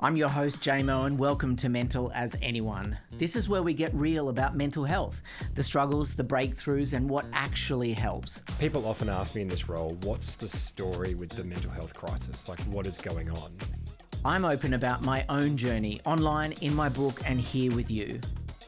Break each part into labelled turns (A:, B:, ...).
A: I'm your host, JMO, and welcome to Mental as Anyone. This is where we get real about mental health, the struggles, the breakthroughs, and what actually helps.
B: People often ask me in this role, what's the story with the mental health crisis? Like, what is going on?
A: I'm open about my own journey, online, in my book, and here with you.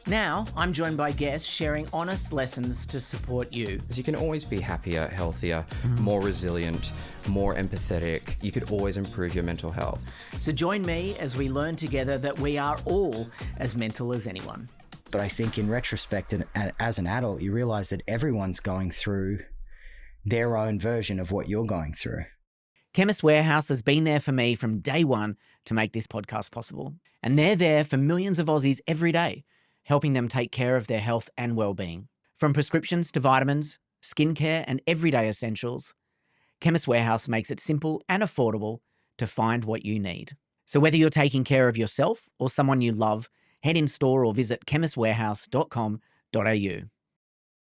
A: Now, I'm joined by guests sharing honest lessons to support you.
C: You can always be happier, healthier, more resilient, more empathetic. You could always improve your mental health.
A: So join me as we learn together that we are all as mental as anyone.
D: But I think in retrospect, and as an adult, you realize that everyone's going through their own version of what you're going through.
A: Chemist Warehouse has been there for me from day one to make this podcast possible. And they're there for millions of Aussies every day, helping them take care of their health and well-being. From prescriptions to vitamins, skincare and everyday essentials, Chemist Warehouse makes it simple and affordable to find what you need. So whether you're taking care of yourself or someone you love, head in store or visit chemistwarehouse.com.au.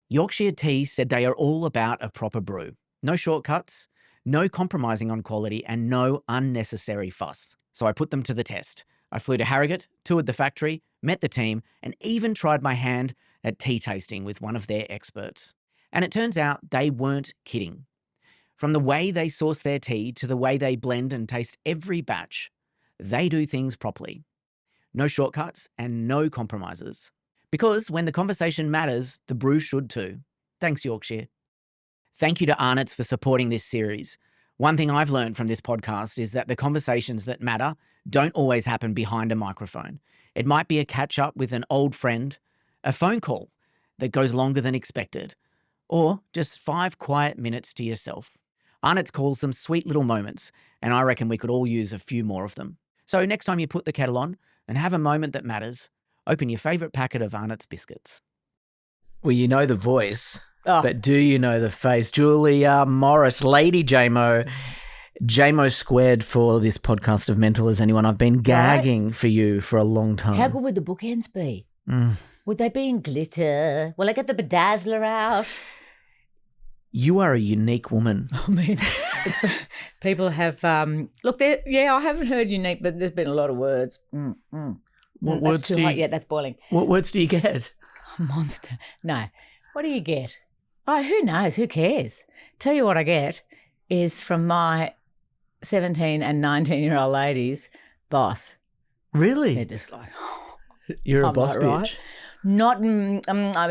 A: Yorkshire Tea said they are all about a proper brew. No shortcuts, no compromising on quality, and no unnecessary fuss. So I put them to the test. I flew to Harrogate, toured the factory, met the team, and even tried my hand at tea tasting with one of their experts. And it turns out they weren't kidding. From the way they source their tea to the way they blend and taste every batch, they do things properly. No shortcuts and no compromises. Because when the conversation matters, the brew should too. Thanks, Yorkshire. Thank you to Arnott for supporting this series. One thing I've learned from this podcast is that the conversations that matter don't always happen behind a microphone. It might be a catch-up with an old friend, a phone call that goes longer than expected, or just 5 quiet minutes to yourself. Arnott calls them sweet little moments, and I reckon we could all use a few more of them. So next time you put the kettle on and have a moment that matters, open your favourite packet of Arnott's biscuits. Well, you know the voice, but do you know the face? Julia Morris, Lady JMO. JMO squared for this podcast of Mental as Anyone. I've been gagging for you for a long time.
E: How good would the bookends be? Would they be in glitter? Will I get the bedazzler out?
A: You are a unique woman.
E: I mean, people have, look, I haven't heard unique, but there's been a lot of words.
A: What words
E: too
A: do you
E: hot yet, that's boiling.
A: What words do you get?
E: Monster. No. What do you get? Oh, who knows? Who cares? Tell you what I get is from my 17 and 19-year-old ladies, boss.
A: Really?
E: They're just like,
A: you're a boss
E: not
A: bitch.
E: Right. Not,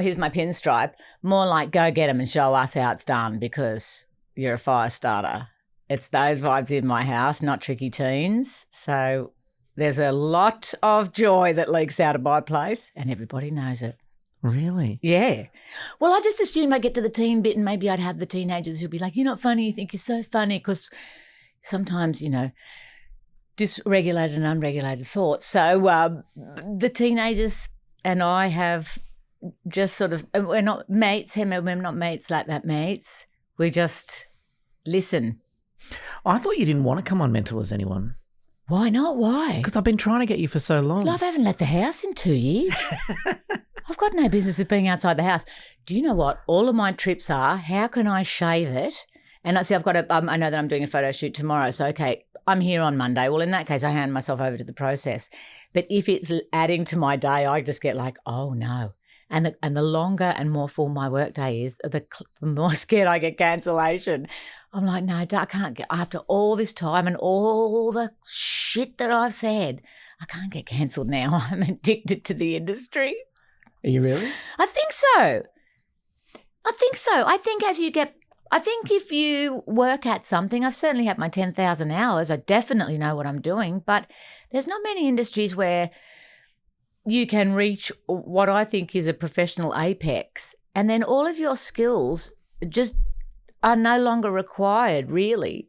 E: here's my pinstripe. More like, go get them and show us how it's done because you're a fire starter. It's those vibes in my house, not tricky teens. So there's a lot of joy that leaks out of my place and everybody knows it.
A: Really?
E: Yeah. Well, I just assumed I'd get to the teen bit and maybe I'd have the teenagers who'd be like, you're not funny, you think you're so funny, because sometimes, dysregulated and unregulated thoughts. So the teenagers and I have just sort of, we're not mates, we're not mates like that, mates. We just listen.
A: I thought you didn't want to come on Mental as Anyone.
E: Why not? Why?
A: Because I've been trying to get you for so long.
E: Well, I haven't left the house in 2 years. I've got no business of being outside the house. Do you know what? All of my trips are, how can I shave it? And I see I've got I know that I'm doing a photo shoot tomorrow. So, okay, I'm here on Monday. Well, in that case, I hand myself over to the process. But if it's adding to my day, I just get like, oh, no. And the longer and more full my workday is, the more scared I get cancellation. I'm like, no, I can't get, after all this time and all the shit that I've said, I can't get cancelled now. I'm addicted to the industry.
A: Are you really?
E: I think so. I think if you work at something, I've certainly had my 10,000 hours. I definitely know what I'm doing, but there's not many industries where you can reach what I think is a professional apex, and then all of your skills just are no longer required, really.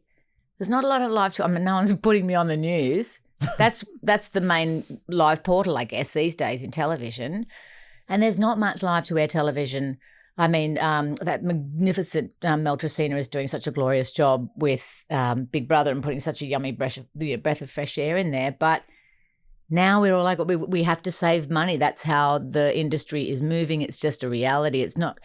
E: There's not a lot of live, no one's putting me on the news. That's the main live portal, I guess, these days in television. And there's not much live-to-air television. I mean, that magnificent Mel Tresina is doing such a glorious job with Big Brother and putting such a yummy breath of fresh air in there. But now we're all like, we have to save money. That's how the industry is moving. It's just a reality. It's not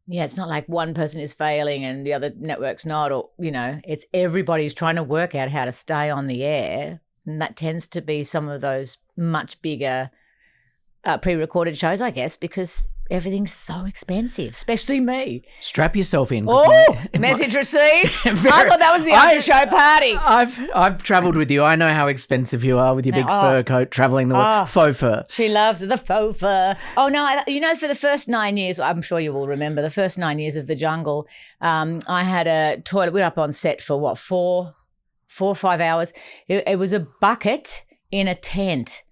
E: like one person is failing and the other network's not, or, it's everybody's trying to work out how to stay on the air And that tends to be some of those much bigger pre-recorded shows, I guess, because everything's so expensive, especially me.
A: Strap yourself in. 'cause
E: Oh, message received. I thought that was the after-show party.
A: I've travelled with you. I know how expensive you are with your big fur coat, travelling the world. Faux fur.
E: She loves the faux fur. Oh, no, for the first 9 years, I'm sure you will remember, the first 9 years of The Jungle, I had a toilet. We were up on set for, 4 or 5 hours. It was a bucket in a tent.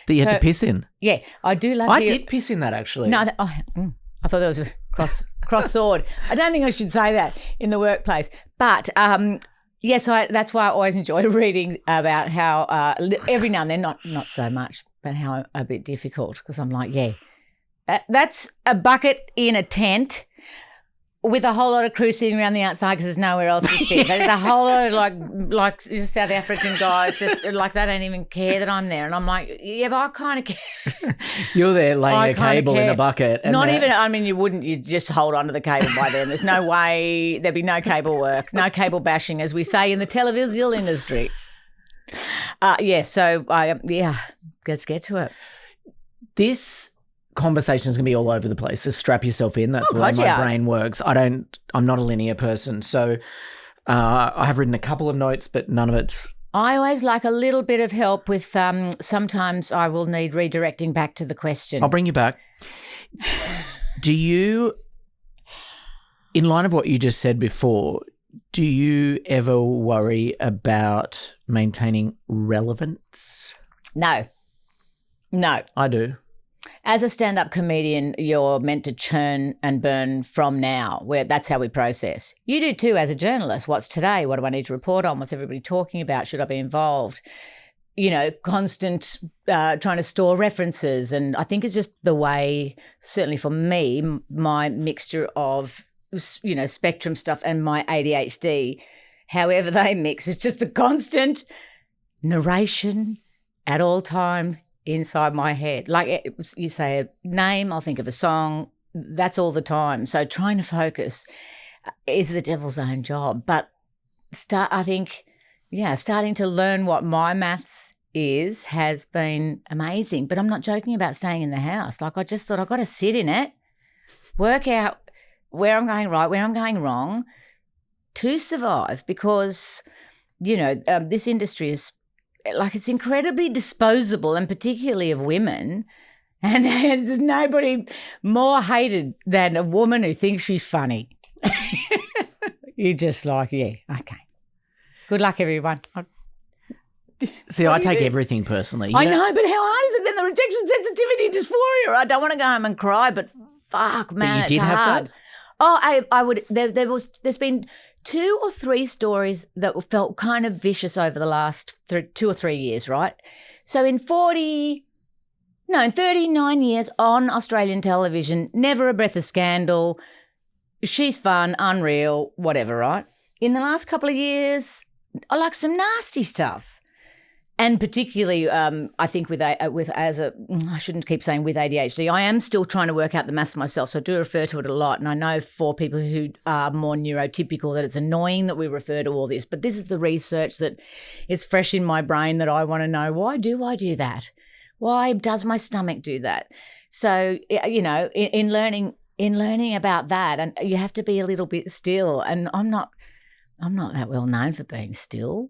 A: That you had to piss in.
E: Yeah, I do love
A: I did piss in that, actually.
E: No, I thought that was a cross sword. I don't think I should say that in the workplace. But, yes, that's why I always enjoy reading about how every now and then, not so much, but how a bit difficult, because I'm like, yeah, that's a bucket in a tent with a whole lot of crew sitting around the outside because there's nowhere else to sit. There's a whole lot of like South African guys just like they don't even care that I'm there, and I'm like, yeah, but I kind of care.
A: You're there laying a cable in a bucket. And
E: you wouldn't. You just hold on to the cable by then. There's no way there'd be no cable work, no cable bashing, as we say in the televisual industry. So let's get to it.
A: This conversation is going to be all over the place, so strap yourself in. That's the way my brain works. I'm not a linear person, so I have written a couple of notes, but none of it's...
E: I always like a little bit of help with sometimes I will need redirecting back to the question.
A: I'll bring you back. Do you, in line of what you just said before, do you ever worry about maintaining relevance?
E: No.
A: I do.
E: As a stand-up comedian, you're meant to churn and burn from now, where that's how we process. You do too as a journalist. What's today? What do I need to report on? What's everybody talking about? Should I be involved? Constant trying to store references. And I think it's just the way, certainly for me, my mixture of, spectrum stuff and my ADHD, however they mix, it's just a constant narration at all times inside my head. Like you say a name, I'll think of a song. That's all the time. So trying to focus is the devil's own job. But starting to learn what my maths is has been amazing. But I'm not joking about staying in the house. Like I just thought I've got to sit in it, work out where I'm going right, where I'm going wrong to survive, because, this industry is it's incredibly disposable, and particularly of women. And there's nobody more hated than a woman who thinks she's funny. You're just like, yeah, okay. Good luck, everyone.
A: See, I take everything personally.
E: I know, but how hard is it then? The rejection, sensitivity, dysphoria. I don't want to go home and cry, but fuck, man,
A: but you did
E: it's hard.
A: have that?
E: Oh, I would. There's been 2 or 3 stories that felt kind of vicious over the last 2 or 3 years, right? So in 39 years on Australian television, never a breath of scandal. She's fun, unreal, whatever, right? In the last couple of years, I like some nasty stuff. And particularly, I think I shouldn't keep saying with ADHD, I am still trying to work out the maths myself, so I do refer to it a lot. And I know for people who are more neurotypical that it's annoying that we refer to all this, but this is the research that is fresh in my brain that I want to know, why do I do that? Why does my stomach do that? So, in learning about that, and you have to be a little bit still, and I'm not that well known for being still.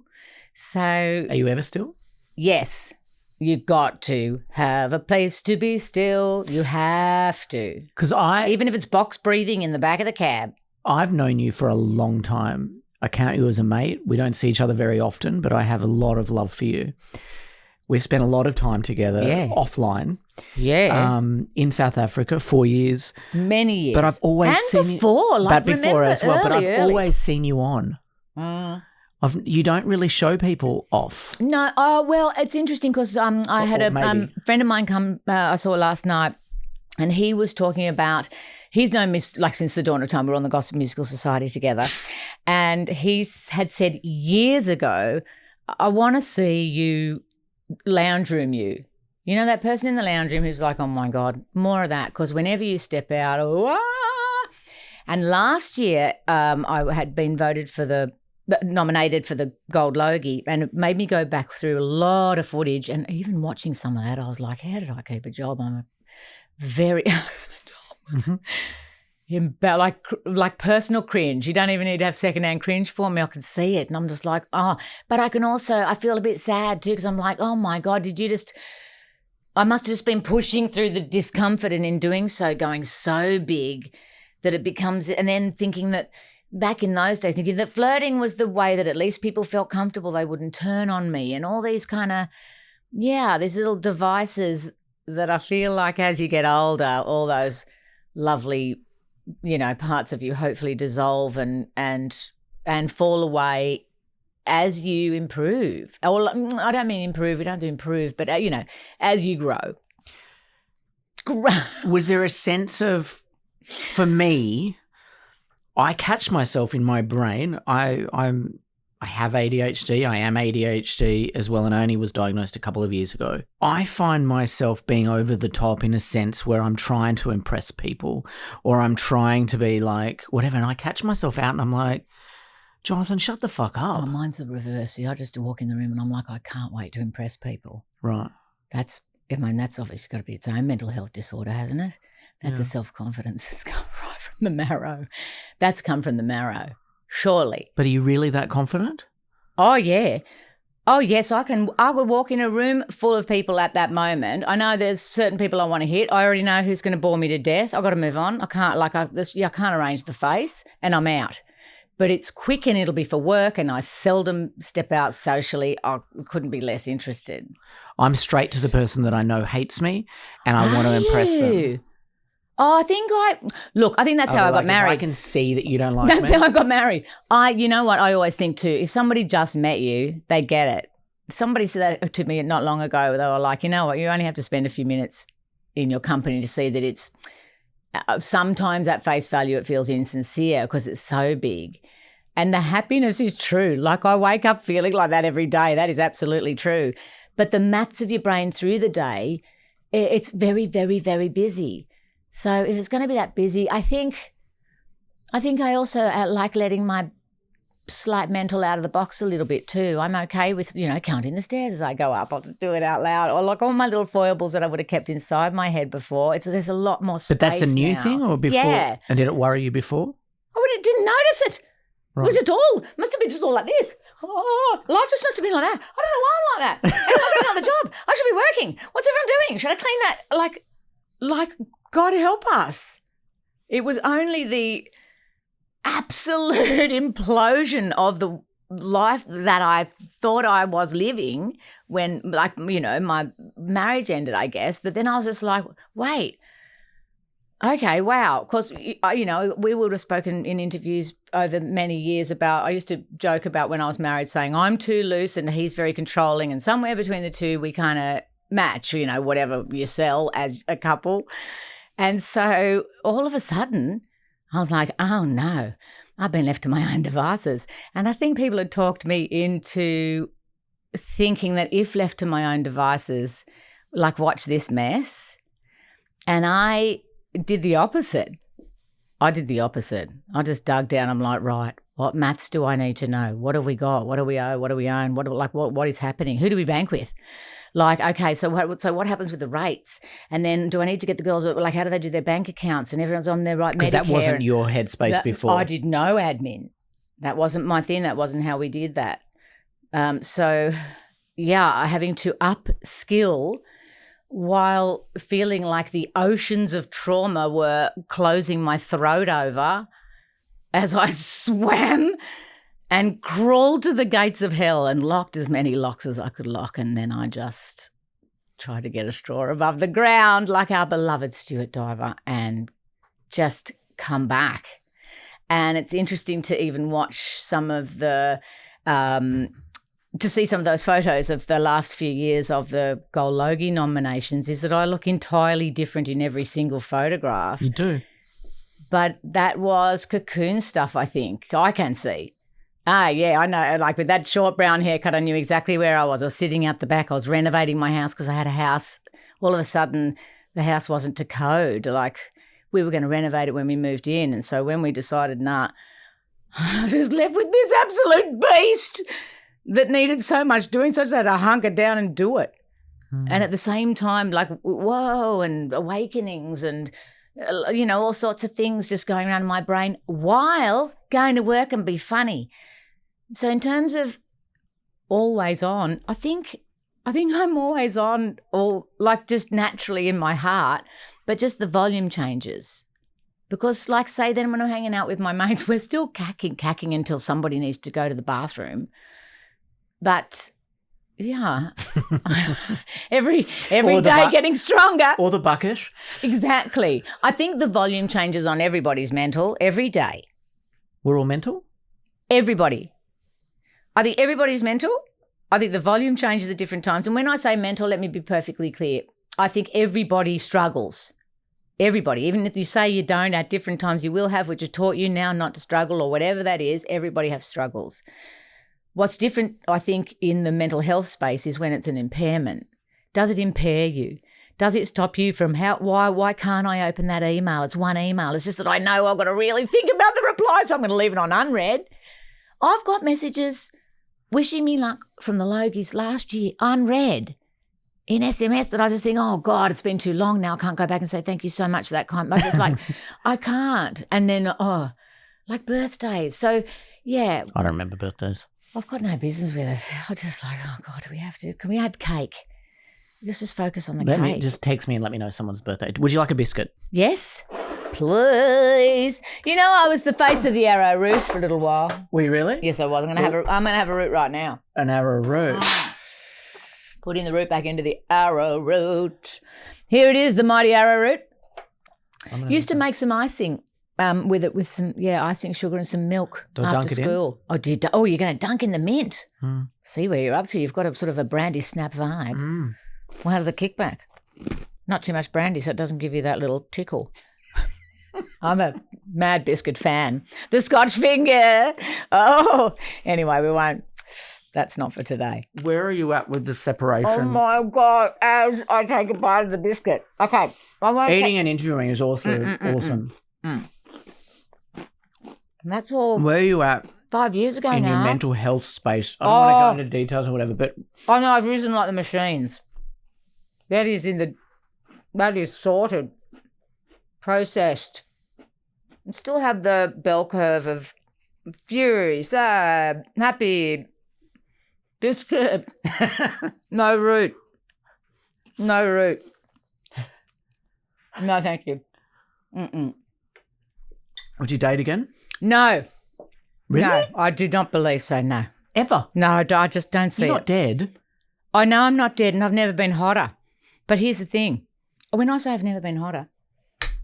E: So,
A: are you ever still?
E: Yes. You've got to have a place to be still. You have to.
A: Because
E: even if it's box breathing in the back of the cab.
A: I've known you for a long time. I count you as a mate. We don't see each other very often, but I have a lot of love for you. We've spent a lot of time together offline.
E: Yeah.
A: In South Africa, 4 years.
E: Many years.
A: But I've always seen
E: before,
A: you. But before as well. But I've always seen you on. You don't really show people off.
E: No. Well, it's interesting because I had a friend of mine come, I saw last night, and he was talking about, he's known me since the dawn of time. We were on the Gossip Musical Society together. And he had said years ago, I want to see you lounge room you. You know, that person in the lounge room who's like, oh my God, more of that. Because whenever you step out, and last year I had been voted for the nominated for the Gold Logie, and it made me go back through a lot of footage, and even watching some of that, I was like, how did I keep a job? I'm a very over the top. Like personal cringe. You don't even need to have secondhand cringe for me. I can see it, and I'm just like, oh. But I feel a bit sad too, because I'm like, oh my God, I must have just been pushing through the discomfort, and in doing so, going so big that it becomes, and then thinking that back in those days, thinking that flirting was the way that at least people felt comfortable, they wouldn't turn on me, and all these kind of, these little devices that I feel like as you get older, all those lovely, parts of you hopefully dissolve and fall away as you improve. Or I don't mean improve, we don't do improve, but as you grow.
A: Was there a sense of, for me, I catch myself in my brain. I have ADHD. I am ADHD as well, and I only was diagnosed a couple of years ago. I find myself being over the top in a sense where I'm trying to impress people, or I'm trying to be like whatever, and I catch myself out and I'm like, Jonathan, shut the fuck up.
E: Oh, mine's the reverse. I just walk in the room and I'm like, I can't wait to impress people.
A: Right.
E: That's obviously got to be its own mental health disorder, hasn't it? That's a self-confidence that's come right from the marrow. That's come from the marrow, surely.
A: But are you really that confident?
E: Oh, yeah. Oh, yes, I would walk in a room full of people at that moment. I know there's certain people I want to hit. I already know who's going to bore me to death. I've got to move on. I can't arrange the face, and I'm out. But it's quick, and it'll be for work, and I seldom step out socially. I couldn't be less interested.
A: I'm straight to the person that I know hates me, and I want to impress them.
E: Oh, I think that's how I got married.
A: I can see that you don't like me.
E: That's how I got married. You know what I always think too, if somebody just met you, they get it. Somebody said that to me not long ago. They were like, you know what, you only have to spend a few minutes in your company to see that it's sometimes at face value it feels insincere because it's so big. And the happiness is true. Like I wake up feeling like that every day. That is absolutely true. But the maths of your brain through the day, it's very, very, very busy. So if it's going to be that busy, I think I also like letting my slight mental out of the box a little bit too. I'm okay with, counting the stairs as I go up. I'll just do it out loud. Or like all my little foibles that I would have kept inside my head before. There's a lot more space.
A: But that's a new
E: now.
A: thing, or before?
E: Yeah.
A: And did it worry you before?
E: I didn't notice it.
A: Right.
E: It was must have been just all like this. Oh, life just must have been like that. I don't know why I'm like that. I've got another job. I should be working. What's everyone doing? Should I clean that? Like God help us. It was only the absolute implosion of the life that I thought I was living when, my marriage ended, I guess, that then I was just like, wait, okay, wow. Because, we would have spoken in interviews over many years about, I used to joke about when I was married saying I'm too loose and he's very controlling, and somewhere between the two we kind of match, whatever you sell as a couple. And so all of a sudden I was like, oh no, I've been left to my own devices. And I think people had talked me into thinking that if left to my own devices, like watch this mess. And I did the opposite. I just dug down. I'm like, right, what maths do I need to know? What have we got? What do we owe? What do we own? What is happening? Who do we bank with? Like, okay, so what happens with the rates? And then do I need to get the girls, like, how do they do their bank accounts? And everyone's on their right Medicare.
A: Because that wasn't your headspace before.
E: I did no admin. That wasn't my thing. That wasn't how we did that. So, having to upskill while feeling like the oceans of trauma were closing my throat over as I swam and crawled to the gates of hell and locked as many locks as I could lock. And then I just tried to get a straw above the ground like our beloved Stuart Diver and just come back. And it's interesting to even watch some of the to see some of those photos of the last few years of the Gold Logie nominations, is that I look entirely different in every single photograph.
A: You do.
E: But that was cocoon stuff, I think. I can see. Yeah, I know. Like with that short brown haircut, I knew exactly where I was. I was sitting out the back. I was renovating my house because I had a house. All of a sudden, the house wasn't to code. Like we were going to renovate it when we moved in. And so when we decided, I was just left with this absolute beast that needed so much doing, so I just had to hunker down and do it. And at the same time, like, whoa, and awakenings and, all sorts of things just going around in my brain while going to work and be funny. So in terms of always on, I think I'm always on, just naturally in my heart, but just the volume changes. Because like, say, then when I'm hanging out with my mates, we're still cacking until somebody needs to go to the bathroom. But yeah, every day getting stronger.
A: Or the bucket.
E: Exactly. I think the volume changes on everybody's mental every day.
A: We're all mental?
E: Everybody. I think everybody's mental. I think the volume changes at different times. And when I say mental, let me be perfectly clear. I think everybody struggles. Everybody. Even if you say you don't, at different times you will have, which are taught you now not to struggle or whatever that is, everybody has struggles. What's different, I think, in the mental health space is when it's an impairment. Does it impair you? Does it stop you from why can't I open that email? It's one email. It's just that I know I've got to really think about the reply, so I'm going to leave it on unread. I've got messages wishing me luck from the Logies last year, unread, in SMS that I just think, oh, God, it's been too long now. I can't go back and say thank you so much for that comment. I'm just like, I can't. And then, like birthdays. So, yeah.
A: I don't remember birthdays.
E: I've got no business with it. I'm just like, oh, God, do we have to? Can we have cake? Just focus on the cake.
A: Just text me and let me know someone's birthday. Would you like a biscuit?
E: Yes, please. I was the face of the arrowroot for a little while.
A: Were you really?
E: Yes, I was. I'm gonna have a root right now.
A: An arrowroot.
E: Putting the root back into the arrowroot. Here it is, the mighty arrowroot. Used to make some icing. With some icing sugar and some milk after school. Oh, you're going to dunk in the mint. See where you're up to. You've got a sort of a brandy snap vibe. Well, how's the kickback? Not too much brandy, so it doesn't give you that little tickle. I'm a Mad Biscuit fan. The Scotch finger. Oh, anyway, we won't. That's not for today.
A: Where are you at with the separation?
E: Oh my God! As I take a bite of the biscuit. Okay.
A: Eating and interviewing is also awesome.
E: And that's all.
A: Where are you at
E: 5 years ago
A: in
E: now?
A: your mental health space? I don't want to go into details or whatever, but
E: I know I've risen like the machines. That is sorted, processed, and still have the bell curve of fury, sad, happy, biscuit, no root, no, thank you.
A: Would you date again?
E: No.
A: Really?
E: No, I do not believe so, no.
A: Ever?
E: No, I just don't see
A: You're
E: it.
A: not dead.
E: I know I'm not dead and I've never been hotter. But here's the thing. When I say I've never been hotter,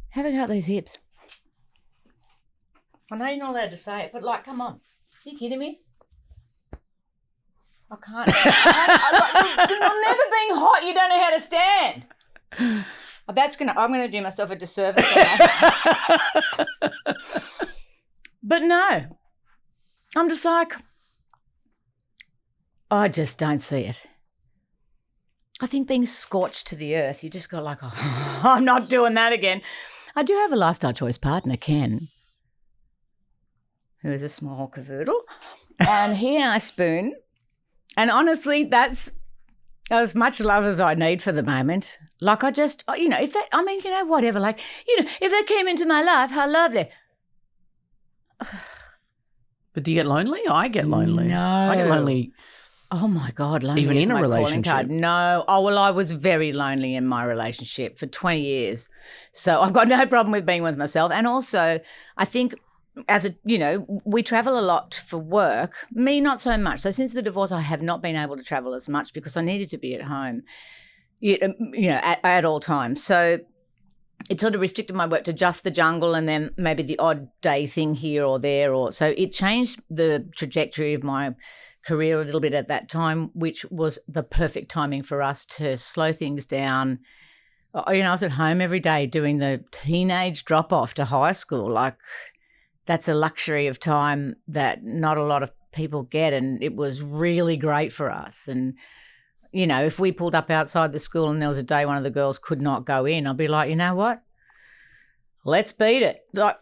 E: have a go at those hips. I know you're not allowed to say it, but come on. Are you kidding me? I can't. You're never being hot. You don't know how to stand. I'm going to do myself a disservice. But no, I'm just like, I just don't see it. I think being scorched to the earth, you just go like, oh, I'm not doing that again. I do have a lifestyle choice partner, Ken, who is a small cavoodle, and he and I spoon. And honestly, that's as much love as I need for the moment. Like I just, whatever. If they came into my life, how lovely.
A: But do you get lonely? I get lonely.
E: No.
A: I get lonely.
E: Oh my God, lonely
A: even
E: is
A: in a
E: my calling
A: relationship.
E: card. No. Oh, well, I was very lonely in my relationship for 20 years. So I've got no problem with being with myself. And also, I think we travel a lot for work. Me, not so much. So since the divorce, I have not been able to travel as much because I needed to be at home, at all times. So it sort of restricted my work to just the jungle and then maybe the odd day thing here or there. So it changed the trajectory of my career a little bit at that time, which was the perfect timing for us to slow things down. I was at home every day doing the teenage drop-off to high school. Like, that's a luxury of time that not a lot of people get, and it was really great for us. And, if we pulled up outside the school and there was a day one of the girls could not go in, I'd be like, you know what? Let's beat it. Like,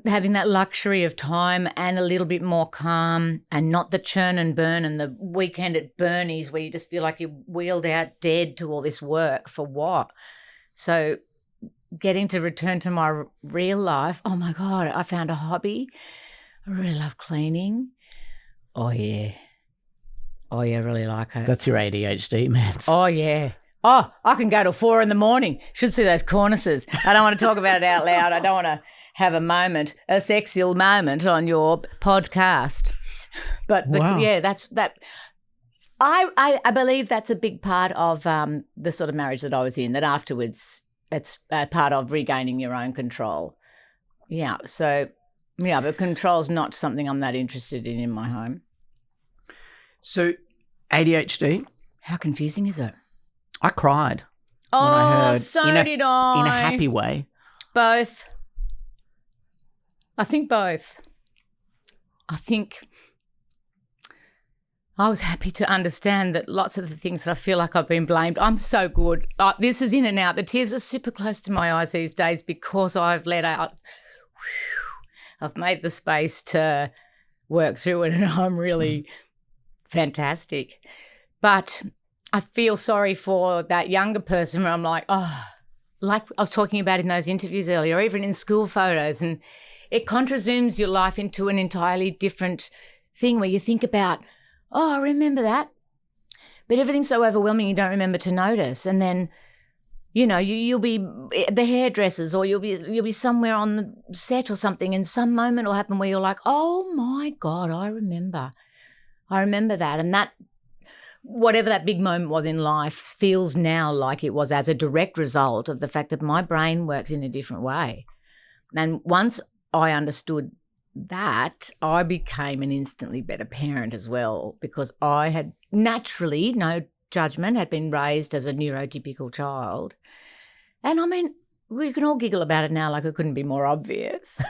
E: having that luxury of time and a little bit more calm, and not the churn and burn and the weekend at Bernie's where you just feel like you're wheeled out dead to all this work for what? So getting to return to my real life, oh my God, I found a hobby. I really love cleaning. Oh yeah, I really like it.
A: That's your ADHD, man.
E: Oh yeah. Oh, I can go till 4 a.m. Should see those cornices. I don't want to talk about it out loud. I don't want to have a sexual moment on your podcast. But
A: Wow.
E: yeah, that's that. I believe that's a big part of the sort of marriage that I was in, that afterwards it's a part of regaining your own control. Yeah. So, yeah, but control's not something I'm that interested in my home.
A: So ADHD,
E: How confusing is it?
A: I cried
E: Oh,
A: when I heard
E: so
A: in a,
E: did I.
A: in a happy way.
E: Both. I think both. I think I was happy to understand that lots of the things that I feel like I've been blamed, I'm so good. This is in and out. The tears are super close to my eyes these days because I've let out. I've made the space to work through it, and I'm really fantastic. But I feel sorry for that younger person where I'm like, oh, like I was talking about in those interviews earlier, even in school photos, and it contrazooms your life into an entirely different thing where you think about, oh, I remember that. But everything's so overwhelming you don't remember to notice. And then, you know, you'll be the hairdressers, or you'll be somewhere on the set or something, and some moment will happen where you're like, oh my God, I remember that. And that, whatever that big moment was in life, feels now like it was as a direct result of the fact that my brain works in a different way. And once I understood that, I became an instantly better parent as well, because I had naturally, no judgment, had been raised as a neurotypical child. And I mean, we can all giggle about it now like it couldn't be more obvious.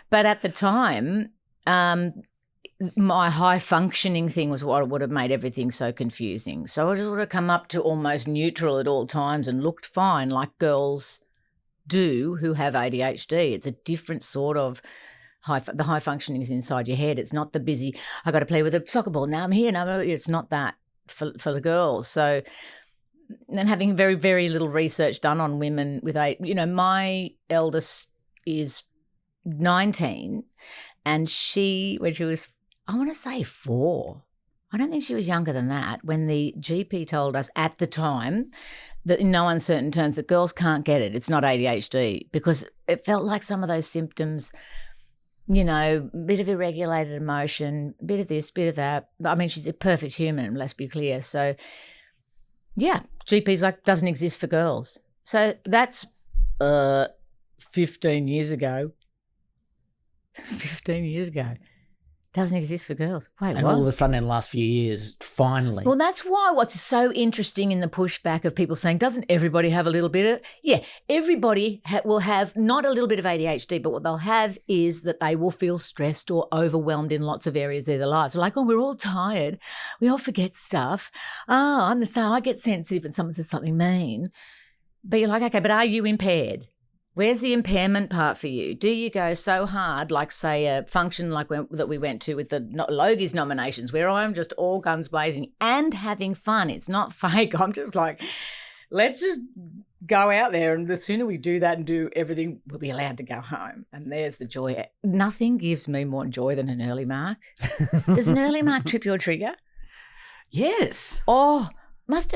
E: But at the time, my high functioning thing was what would have made everything so confusing. So I just would have come up to almost neutral at all times and looked fine, like girls do who have ADHD. It's a different sort of the high functioning is inside your head. It's not the busy, I got to play with a soccer ball, now I'm here, now it's not that for the girls. So, and having very, very little research done on women with my eldest is 19, and she, when she was, I want to say 4, I don't think she was younger than that, when the GP told us at the time that in no uncertain terms that girls can't get it. It's not ADHD, because it felt like some of those symptoms, you know, a bit of irregulated emotion, a bit of this, bit of that. I mean, she's a perfect human, let's be clear. So, yeah, GP's like, doesn't exist for girls. So that's 15 years ago. 15 years ago. Doesn't exist for girls. Wait,
A: And
E: what?
A: all of a sudden in the last few years, finally.
E: Well, that's why what's so interesting in the pushback of people saying, doesn't everybody have a little bit of, yeah, everybody will have not a little bit of ADHD, but what they'll have is that they will feel stressed or overwhelmed in lots of areas of their lives. They're like, oh, we're all tired. We all forget stuff. Oh, I'm the same. I get sensitive when someone says something mean. But you're like, okay, but are you impaired? Where's the impairment part for you? Do you go so hard, like say a function like that we went to with the Logies nominations, where I'm just all guns blazing and having fun? It's not fake. I'm just like, let's just go out there, and the sooner we do that and do everything, we'll be allowed to go home. And there's the joy. Nothing gives me more joy than an early mark. Does an early mark trip your trigger?
A: Yes.
E: Oh,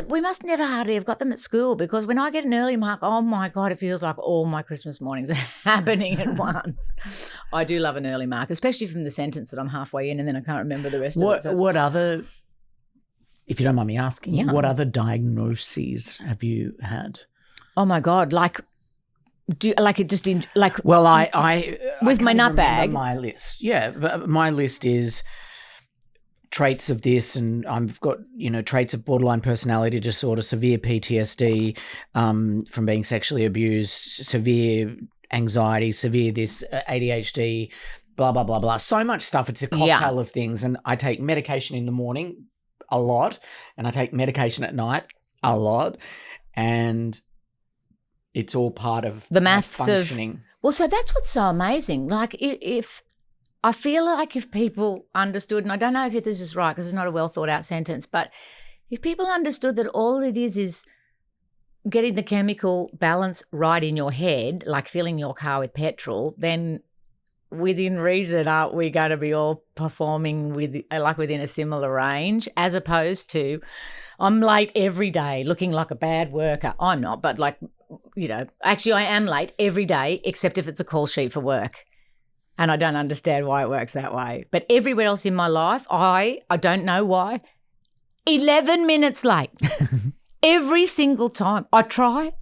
E: we must never hardly have got them at school, because when I get an early mark, oh my God, it feels like all my Christmas mornings are happening at once. I do love an early mark, especially from the sentence that I'm halfway in and then I can't remember the rest of it. So
A: What other, if you don't mind me asking,
E: Yeah.
A: what other diagnoses have you had?
E: oh my God,
A: Well, I
E: With my
A: can't
E: nut
A: remember
E: bag.
A: my list. Yeah, but my list is traits of this, and I've got, traits of borderline personality disorder, severe PTSD from being sexually abused, severe anxiety, severe this, ADHD, blah, blah, blah, blah. So much stuff. It's a cocktail of things. And I take medication in the morning a lot, and I take medication at night a lot. And It's all part of
E: The maths of-
A: functioning.
E: Well, so that's what's so amazing. Like if I feel like if people understood, and I don't know if this is right because it's not a well thought out sentence, but if people understood that all it is getting the chemical balance right in your head, like filling your car with petrol, then within reason, aren't we going to be all performing within a similar range, as opposed to I'm late every day looking like a bad worker. I'm not, but actually I am late every day except if it's a call sheet for work. And I don't understand why it works that way. But everywhere else in my life, I don't know why, 11 minutes late. Every single time. I try.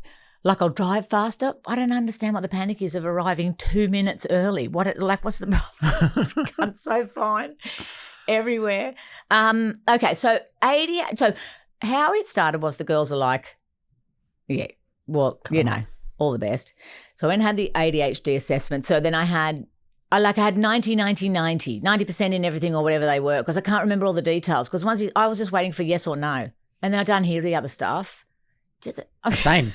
E: Like I'll drive faster. I don't understand what the panic is of arriving 2 minutes early. What's the problem? I'm so fine everywhere. Okay, so ADHD. So how it started was the girls are like, yeah, well, all the best. So I went and had the ADHD assessment. So then I had 90 90% in everything or whatever they were, because I can't remember all the details, because I was just waiting for yes or no. And then I done hear the other stuff.
A: Same.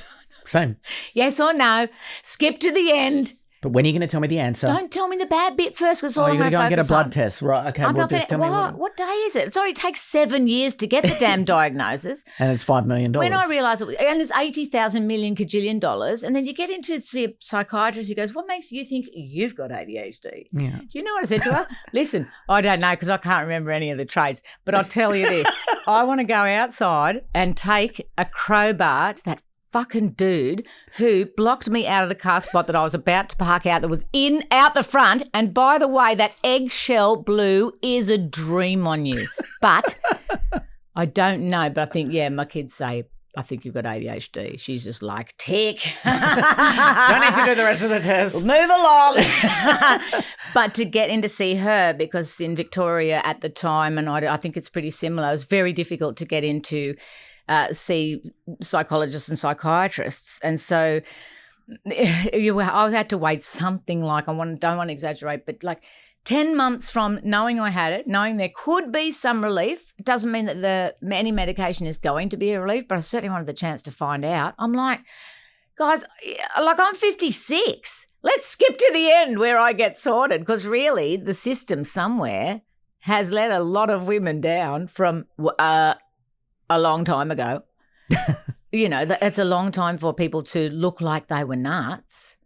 E: Yes or no. Skip to the end.
A: But when are you going to tell me the answer?
E: Don't tell me the bad bit first, because all I'm
A: you're
E: going to
A: go and get a
E: focus
A: blood
E: on.
A: test. Right, okay.
E: I'm
A: well,
E: not
A: just tell
E: going
A: me
E: to. What day is it? It already takes 7 years to get the damn diagnosis.
A: And it's $5 million.
E: When I realised and it's $80,000 million kajillion dollars, and then you get into see a psychiatrist who goes, "What makes you think you've got ADHD?"
A: Yeah.
E: Do you know what I said to her? Listen, I don't know because I can't remember any of the traits, but I'll tell you this: I want to go outside and take a crowbar to that fucking dude who blocked me out of the car spot that I was about to park out that was out the front. And by the way, that eggshell blue is a dream on you. But I don't know. But I think, my kids say, I think you've got ADHD. She's just like, tick.
A: Don't need to do the rest of the test.
E: Move along. But to get in to see her, because in Victoria at the time, and I think it's pretty similar, it was very difficult to get into see psychologists and psychiatrists. And so I had to wait something like, don't want to exaggerate, but like 10 months from knowing I had it, knowing there could be some relief. It doesn't mean that any medication is going to be a relief, but I certainly wanted the chance to find out. I'm like, guys, I'm 56. Let's skip to the end where I get sorted, because really the system somewhere has let a lot of women down from a long time ago. It's a long time for people to look like they were nuts.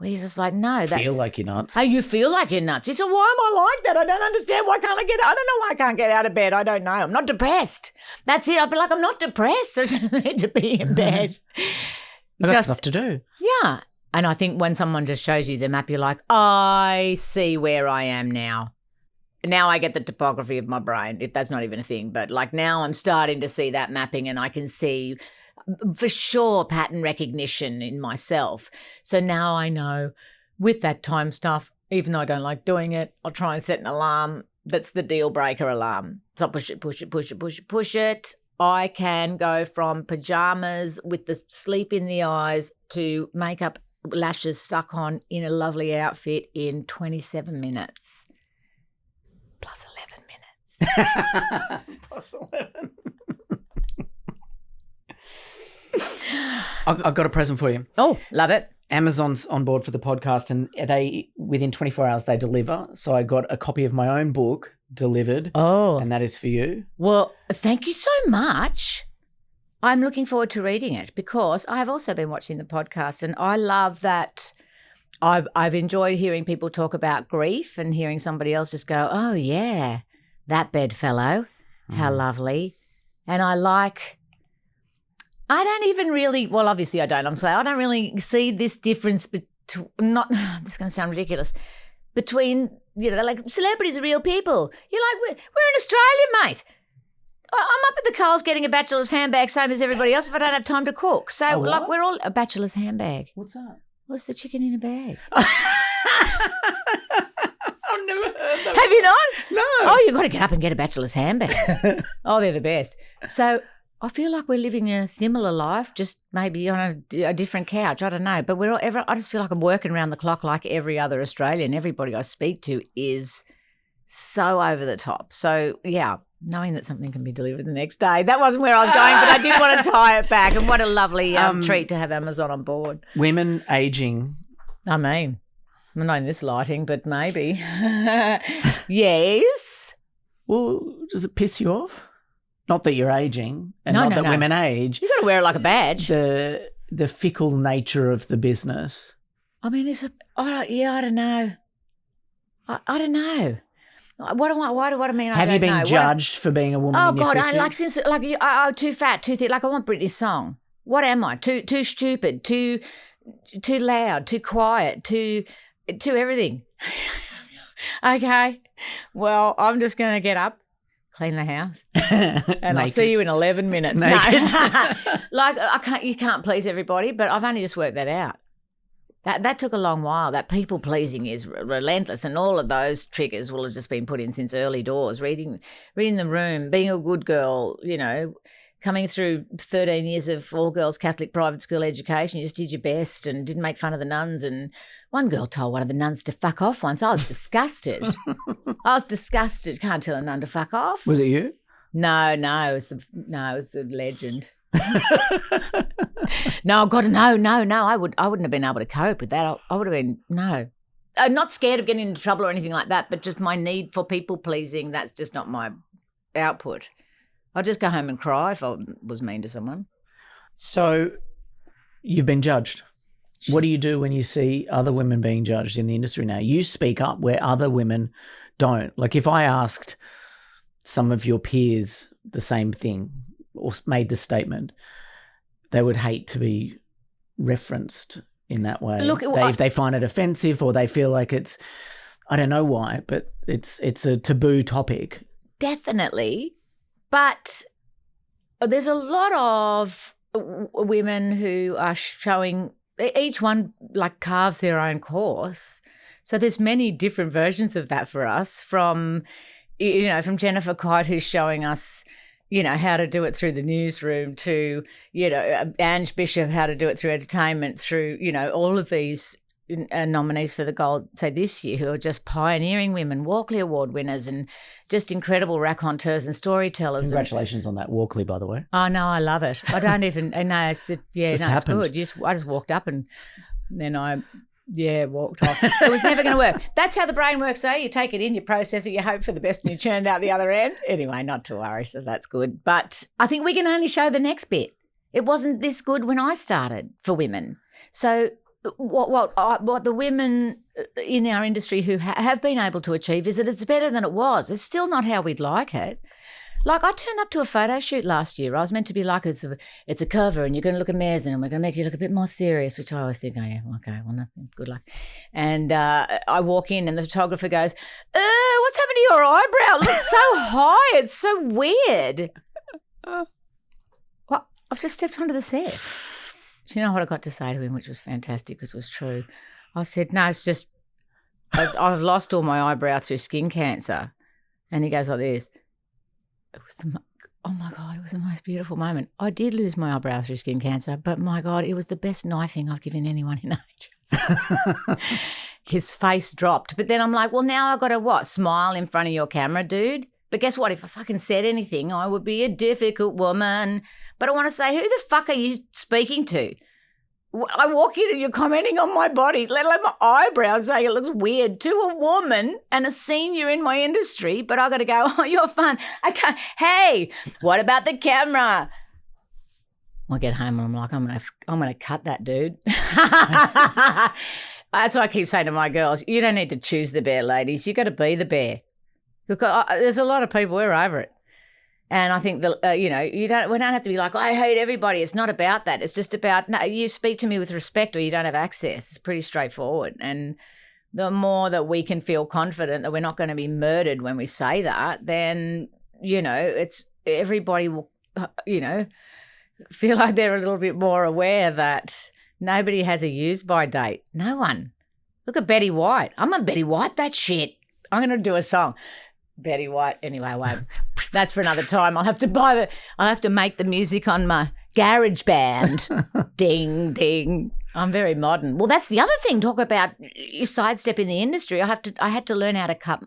E: We're just like, no, that's...
A: Feel like you're nuts.
E: Oh, you feel like you're nuts. You said, why am I like that? I don't understand. I don't know why I can't get out of bed. I don't know. I'm not depressed. That's it. I'd be like, I'm not depressed. I just need to be in bed.
A: I've got stuff to do.
E: Yeah. And I think when someone just shows you the map, you're like, I see where I am now. Now I get the topography of my brain, if that's not even a thing. But like now I'm starting to see that mapping, and I can see for sure pattern recognition in myself. So now I know with that time stuff, even though I don't like doing it, I'll try and set an alarm that's the deal breaker alarm. So I'll push it. I can go from pajamas with the sleep in the eyes to makeup, lashes stuck on in a lovely outfit in 27 minutes. Plus 11 minutes.
A: Plus 11. I've got a present for you.
E: Oh, love it.
A: Amazon's on board for the podcast, and within 24 hours they deliver. So I got a copy of my own book delivered.
E: Oh.
A: And that is for you.
E: Well, thank you so much. I'm looking forward to reading it, because I have also been watching the podcast, and I love that. I've enjoyed hearing people talk about grief and hearing somebody else just go, oh, yeah, that bedfellow, how lovely. And I don't even really, well, obviously I don't. I'm saying I don't really see this difference this is going to sound ridiculous, between, like celebrities are real people. You're like, we're in Australia, mate. I'm up at the Coles getting a bachelor's handbag, same as everybody else, if I don't have time to cook. So, like, we're all a bachelor's handbag.
A: What's that?
E: What's the chicken in a bag?
A: I've never heard that.
E: Have you not?
A: No.
E: Oh, you've got to get up and get a bachelor's handbag. Oh, they're the best. So I feel like we're living a similar life, just maybe on a different couch. I don't know. But I just feel like I'm working around the clock like every other Australian. Everybody I speak to is so over the top. So, yeah, knowing that something can be delivered the next day. That wasn't where I was going, but I did want to tie it back. And what a lovely treat to have Amazon on board.
A: Women aging.
E: I mean, I'm not in this lighting, but maybe. Yes.
A: Well, does it piss you off? Not that you're aging, and
E: No,
A: not
E: no,
A: that
E: no.
A: women age.
E: You got to wear it like a badge.
A: The fickle nature of the business.
E: I mean, I don't know. I don't know. What do I mean?
A: Have you been judged for being a woman?
E: Oh
A: in your
E: God,
A: 50s?
E: I'm too fat, too thick. Like I want Britney's song. What am I? Too stupid, too loud, too quiet, too everything. Okay. Well, I'm just going to get up, clean the house, and I'll see you in 11 minutes. No. Like you can't please everybody, but I've only just worked that out. That took a long while. That people pleasing is relentless, and all of those triggers will have just been put in since early doors. Reading the room, being a good girl, coming through 13 years of all girls Catholic private school education. You just did your best and didn't make fun of the nuns. And one girl told one of the nuns to fuck off once. I was disgusted. Can't tell a nun to fuck off.
A: Was it you?
E: No, it was the legend. No, God, no. I wouldn't have been able to cope with that. I would have been I'm not scared of getting into trouble or anything like that, but just my need for people pleasing. That's just not my output. I'll just go home and cry if I was mean to someone.
A: So, you've been judged. What do you do when you see other women being judged in the industry now? You speak up where other women don't. Like if I asked some of your peers the same thing or made the statement, they would hate to be referenced in that way.
E: Look,
A: if they find it offensive or they feel like it's, I don't know why, but it's a taboo topic.
E: Definitely. But there's a lot of women who are showing, each one like carves their own course. So there's many different versions of that for us from Jennifer Kite, who's showing us, how to do it through the newsroom to, Ange Bishop, how to do it through entertainment, through, all of these nominees for the Gold, say this year, who are just pioneering women, Walkley Award winners and just incredible raconteurs and storytellers.
A: Congratulations on that, Walkley, by the way.
E: Oh, no, I love it. I don't even, no, it's good. I just walked up and then I walked off. It was never going to work. That's how the brain works, though. You take it in, you process it, you hope for the best, and you churn it out the other end. Anyway, not to worry, so that's good. But I think we can only show the next bit. It wasn't this good when I started for women. So what the women in our industry who have been able to achieve is that it's better than it was. It's still not how we'd like it. Like I turned up to a photo shoot last year. I was meant to be like, it's a cover and you're going to look amazing and we're going to make you look a bit more serious, which I always think, oh, yeah, okay, well, no, good luck. And I walk in and the photographer goes, what's happened to your eyebrow? It looks so high. It's so weird. Well, I've just stepped onto the set. Do you know what I got to say to him, which was fantastic because it was true? I said, no, it's just I've lost all my eyebrow through skin cancer. And he goes like this. It was oh my God, it was the most beautiful moment. I did lose my eyebrow through skin cancer, but my God, it was the best knifing I've given anyone in ages. His face dropped. But then I'm like, well, now I've got to smile in front of your camera, dude. But guess what? If I fucking said anything, I would be a difficult woman. But I want to say, who the fuck are you speaking to? I walk in and you're commenting on my body, let alone my eyebrows, saying it looks weird to a woman and a senior in my industry. But I got to go, oh, you're fun. I can't. Hey, what about the camera? I get home and I'm like, I'm gonna cut that, dude. That's what I keep saying to my girls. You don't need to choose the bear, ladies. You got to be the bear. Because there's a lot of people, we're over it. And I think we don't have to be like, I hate everybody. It's not about that. It's just about, no, you speak to me with respect or you don't have access. It's pretty straightforward. And the more that we can feel confident that we're not going to be murdered when we say that, then, it's everybody will, feel like they're a little bit more aware that nobody has a use by date. No one. Look at Betty White. I'm a Betty White, that shit. I'm going to do a song. Betty White. Anyway, I won't. That's for another time. I'll have to make the music on my garage band. Ding, ding. I'm very modern. Well, that's the other thing. Talk about you sidestep in the industry. I had to learn how to cut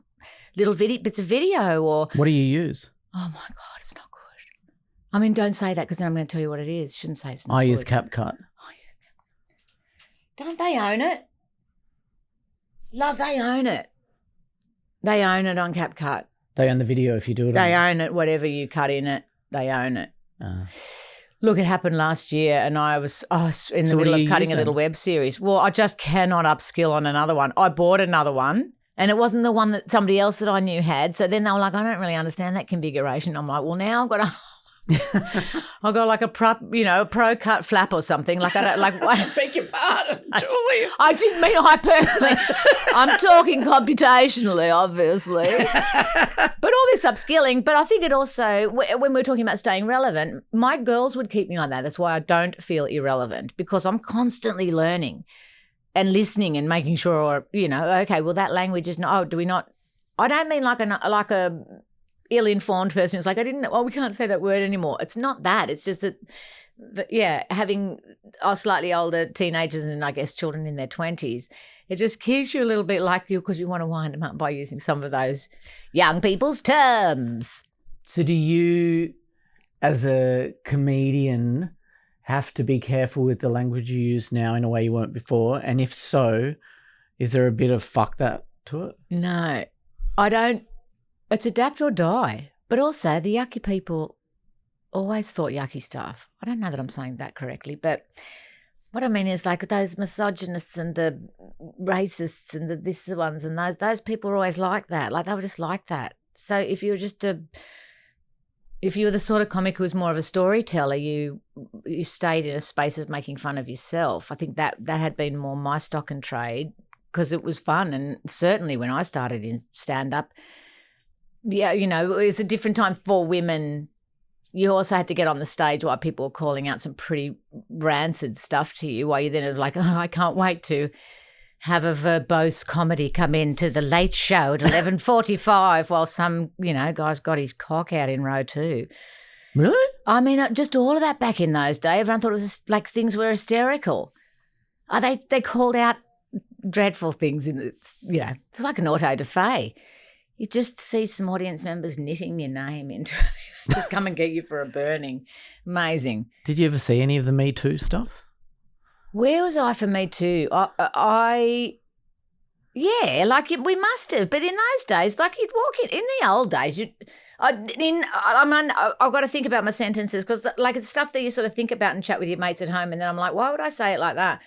E: little bits of video or.
A: What do you use?
E: Oh my God, it's not good. I mean, don't say that because then I'm going to tell you what it is. Shouldn't say it's not
A: I
E: good.
A: use CapCut.
E: Don't they own it? Love, they own it. They own it on CapCut.
A: They own the video if you do it.
E: They own it, whatever you cut in it, they own it.
A: Uh,
E: Look, it happened last year and I was in the middle of cutting a little web series. Well, I just cannot upskill on another one. I bought another one and it wasn't the one that somebody else that I knew had. So then they were like, I don't really understand that configuration. I'm like, well, now I've got a I've got like a pro cut flap or something. Like I don't like. I beg your pardon, Julie. I didn't mean I personally. I'm talking computationally, obviously. But all this upskilling. But I think it also, when we're talking about staying relevant, my girls would keep me like that. That's why I don't feel irrelevant because I'm constantly learning and listening and making sure, okay, well that language is not. Oh, do we not? I don't mean like a ill-informed person who's like, we can't say that word anymore. It's not that. It's just that having slightly older teenagers and I guess children in their 20s, it just keeps you a little bit like you because you want to wind them up by using some of those young people's terms.
A: So do you, as a comedian, have to be careful with the language you use now in a way you weren't before? And if so, is there a bit of fuck that to it?
E: No, I don't. It's adapt or die. But also the yucky people always thought yucky stuff. I don't know that I'm saying that correctly, but what I mean is like those misogynists and the racists and the this ones and those people were always like that. Like they were just like that. So if you were the sort of comic who was more of a storyteller, you stayed in a space of making fun of yourself. I think that had been more my stock and trade because it was fun. And certainly when I started in stand-up, it's a different time for women. You also had to get on the stage while people were calling out some pretty rancid stuff to you while you then are like, oh, I can't wait to have a verbose comedy come into the late show at 11:45 while some, guy's got his cock out in row 2.
A: Really?
E: I mean, just all of that back in those days. Everyone thought it was just like things were hysterical. They called out dreadful things. It's like an auto-da-fe. You just see some audience members knitting your name into it. Just come and get you for a burning. Amazing.
A: Did you ever see any of the Me Too stuff?
E: Where was I for Me Too? We must have. But in those days, like you'd walk in the old days, I've got to think about my sentences because like it's stuff that you sort of think about and chat with your mates at home and then I'm like, why would I say it like that?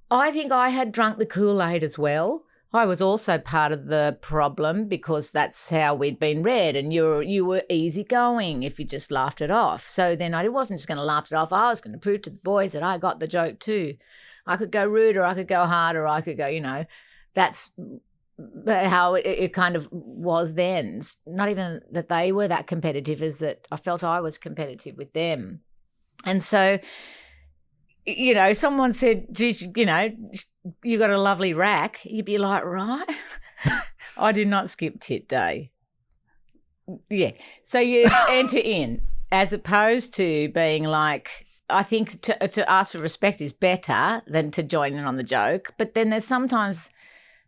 E: I think I had drunk the Kool-Aid as well. I was also part of the problem because that's how we'd been read and you were easygoing if you just laughed it off. So then I wasn't just going to laugh it off. I was going to prove to the boys that I got the joke too. I could go rude or I could go hard or I could go, that's how it kind of was then. Not even that they were that competitive as that I felt I was competitive with them. And so, someone said, geez, you got a lovely rack, you'd be like, right? I did not skip tit day. Yeah. So you enter in as opposed to being like, I think to ask for respect is better than to join in on the joke. But then there's sometimes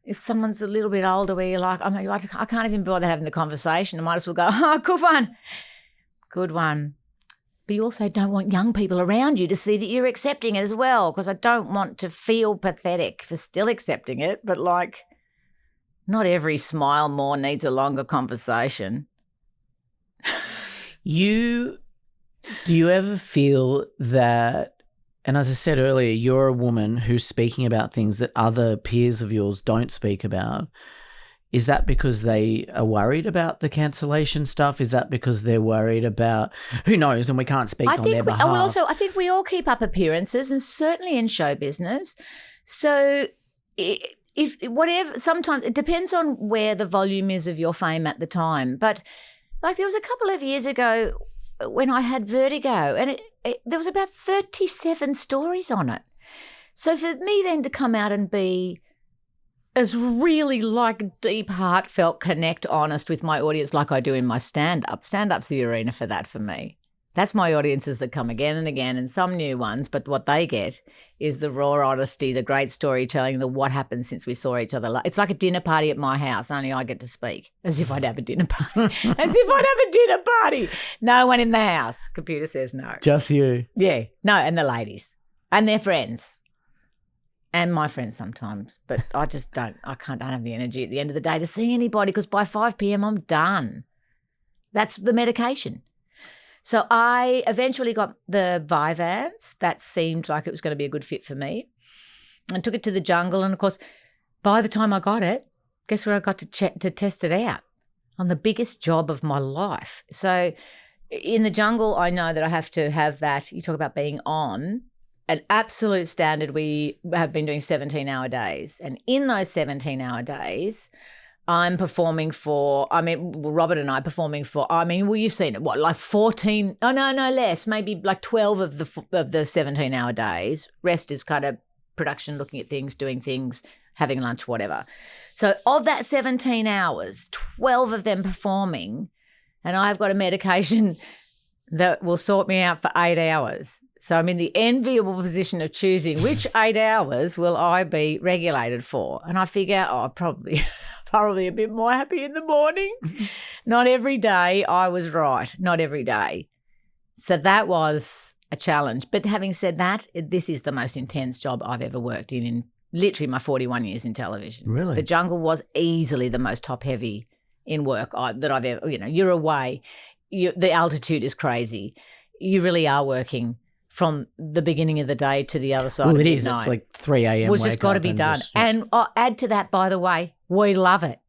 E: if someone's a little bit older where you're like, I can't even bother having the conversation. I might as well go, oh, good one. Good one. But you also don't want young people around you to see that you're accepting it as well because I don't want to feel pathetic for still accepting it. But, like, not every smile more needs a longer conversation.
A: Do you ever feel that, and as I said earlier, you're a woman who's speaking about things that other peers of yours don't speak about. Is that because they are worried about the cancellation stuff? Is that because they're worried about who knows and we can't speak on their behalf?
E: I think we all keep up appearances and certainly in show business. So sometimes it depends on where the volume is of your fame at the time. But like there was a couple of years ago when I had vertigo and there was about 37 stories on it. So for me then to come out and be as really like deep, heartfelt, connect, honest with my audience like I do in my stand-up. Stand-up's the arena for that for me. That's my audiences that come again and again, and some new ones. But what they get is the raw honesty, the great storytelling, the what happened since we saw each other. It's like a dinner party at my house, only I get to speak, as if I'd have a dinner party. As if I'd have a dinner party. No one in the house. Computer says no.
A: Just you.
E: Yeah. No, and the ladies. And their friends. And my friends sometimes. But I just don't have the energy at the end of the day to see anybody, because by 5 p.m. I'm done. That's the medication. So I eventually got the Vyvanse. That seemed like it was going to be a good fit for me. I took it to the jungle, and, of course, by the time I got it, guess where I got to test it out? On the biggest job of my life. So in the jungle, I know that I have to have that. You talk about being on. An absolute standard, we have been doing 17-hour days. And in those 17-hour days, I'm performing for, Robert and I performing for, you've seen it, like 14, no less, maybe like 12 of the 17-hour days. Rest is kind of production, looking at things, doing things, having lunch, whatever. So of that 17 hours, 12 of them performing, and I've got a medication that will sort me out for 8 hours. So I'm in the enviable position of choosing which 8 hours will I be regulated for. And I figure, probably a bit more happy in the morning. Not every day I was right, not every day. So that was a challenge. But having said that, this is the most intense job I've ever worked in literally my 41 years in television.
A: Really?
E: The jungle was easily the most top-heavy in work that I've ever, you're away. The altitude is crazy. You really are working from the beginning of the day to the other side of midnight.
A: Well, it is. It's like 3 a.m.
E: Which has got to be done. And I'll add to that, by the way, we love it.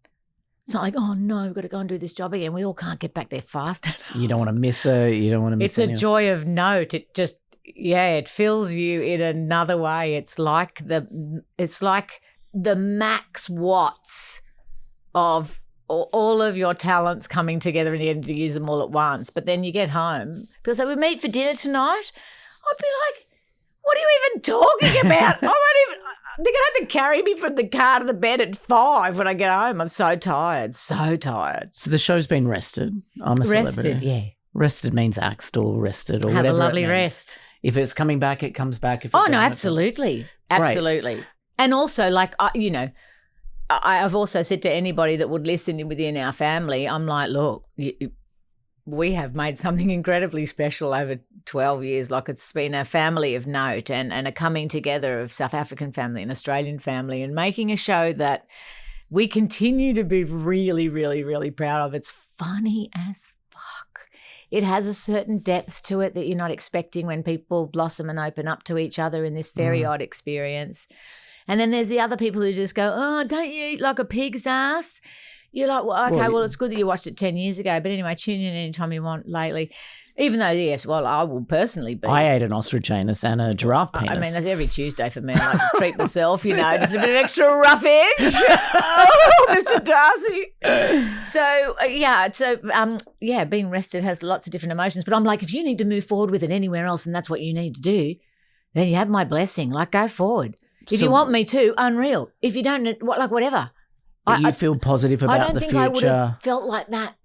E: It's not like, oh, no, we've got to go and do this job again. We all can't get back there fast enough.
A: You don't want to miss her. You don't want to miss
E: It's a joy of note. It just, it fills you in another way. It's like the max watts of all of your talents coming together and you get to use them all at once. But then you get home. People say, we meet for dinner tonight. I'd be like, what are you even talking about? They're going to have to carry me from the car to the bed at 5 when I get home. I'm so tired, so tired.
A: So the show's been rested. I'm a celebrity.
E: Rested, yeah.
A: Rested means axed or rested or
E: Have
A: whatever.
E: a lovely
A: it means.
E: rest.
A: If it's coming back, it comes back. If
E: Oh,
A: it
E: no,
A: doesn't,
E: absolutely. Absolutely. And also, I've also said to anybody that would listen within our family, I'm like, look, we have made something incredibly special over 12 years. Like, it's been a family of note and a coming together of South African family and Australian family, and making a show that we continue to be really, really, really proud of. It's funny as fuck. It has a certain depth to it that you're not expecting when people blossom and open up to each other in this very odd experience. And then there's the other people who just go, oh, don't you eat like a pig's ass? You're like, well, okay, well, it's good that you watched it 10 years ago. But anyway, tune in anytime you want lately. Even though, yes, well, I will personally be.
A: I ate an ostrich anus and a giraffe penis.
E: I mean, that's every Tuesday for me. I like to treat myself, just a bit of extra rough edge. Oh, Mr. Darcy. So, being rested has lots of different emotions. But I'm like, if you need to move forward with it anywhere else and that's what you need to do, then you have my blessing. Like, go forward. If you want me to, unreal. If you don't, whatever.
A: You feel positive about the future?
E: I don't think I would have felt like that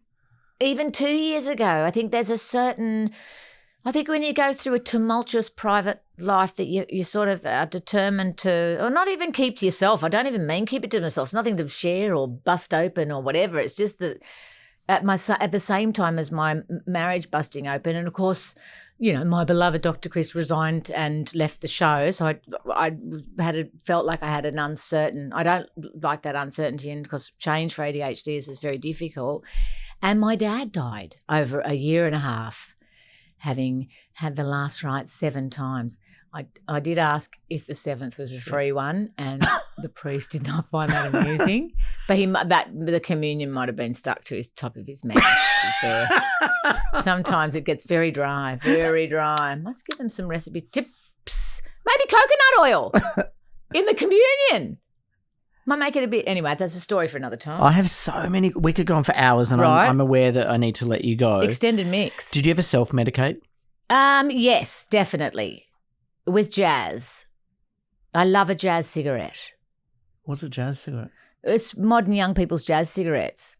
E: even 2 years ago. I think there's I think when you go through a tumultuous private life that you sort of are determined to, or not even keep to yourself. I don't even mean keep it to myself. It's nothing to share or bust open or whatever. It's just that at the same time as my marriage busting open, and of course, my beloved Dr. Chris resigned and left the show. So I felt like I had an uncertain, I don't like that uncertainty, and because change for ADHD is very difficult. And my dad died over a year and a half, having had the last rites 7 times. I did ask if the 7th was a free one, and the priest did not find that amusing. But the communion might have been stuck to his top of his mouth, to be fair. Sometimes it gets very dry, very dry. Must give them some recipe tips. Maybe coconut oil in the communion. Might make it a bit. Anyway, that's a story for another time.
A: I have so many. We could go on for hours, and
E: Right.
A: I'm aware that I need to let you go.
E: Extended mix.
A: Did you ever self-medicate?
E: Yes, definitely. With jazz. I love a jazz cigarette.
A: What's a jazz cigarette?
E: It's modern young people's jazz cigarettes.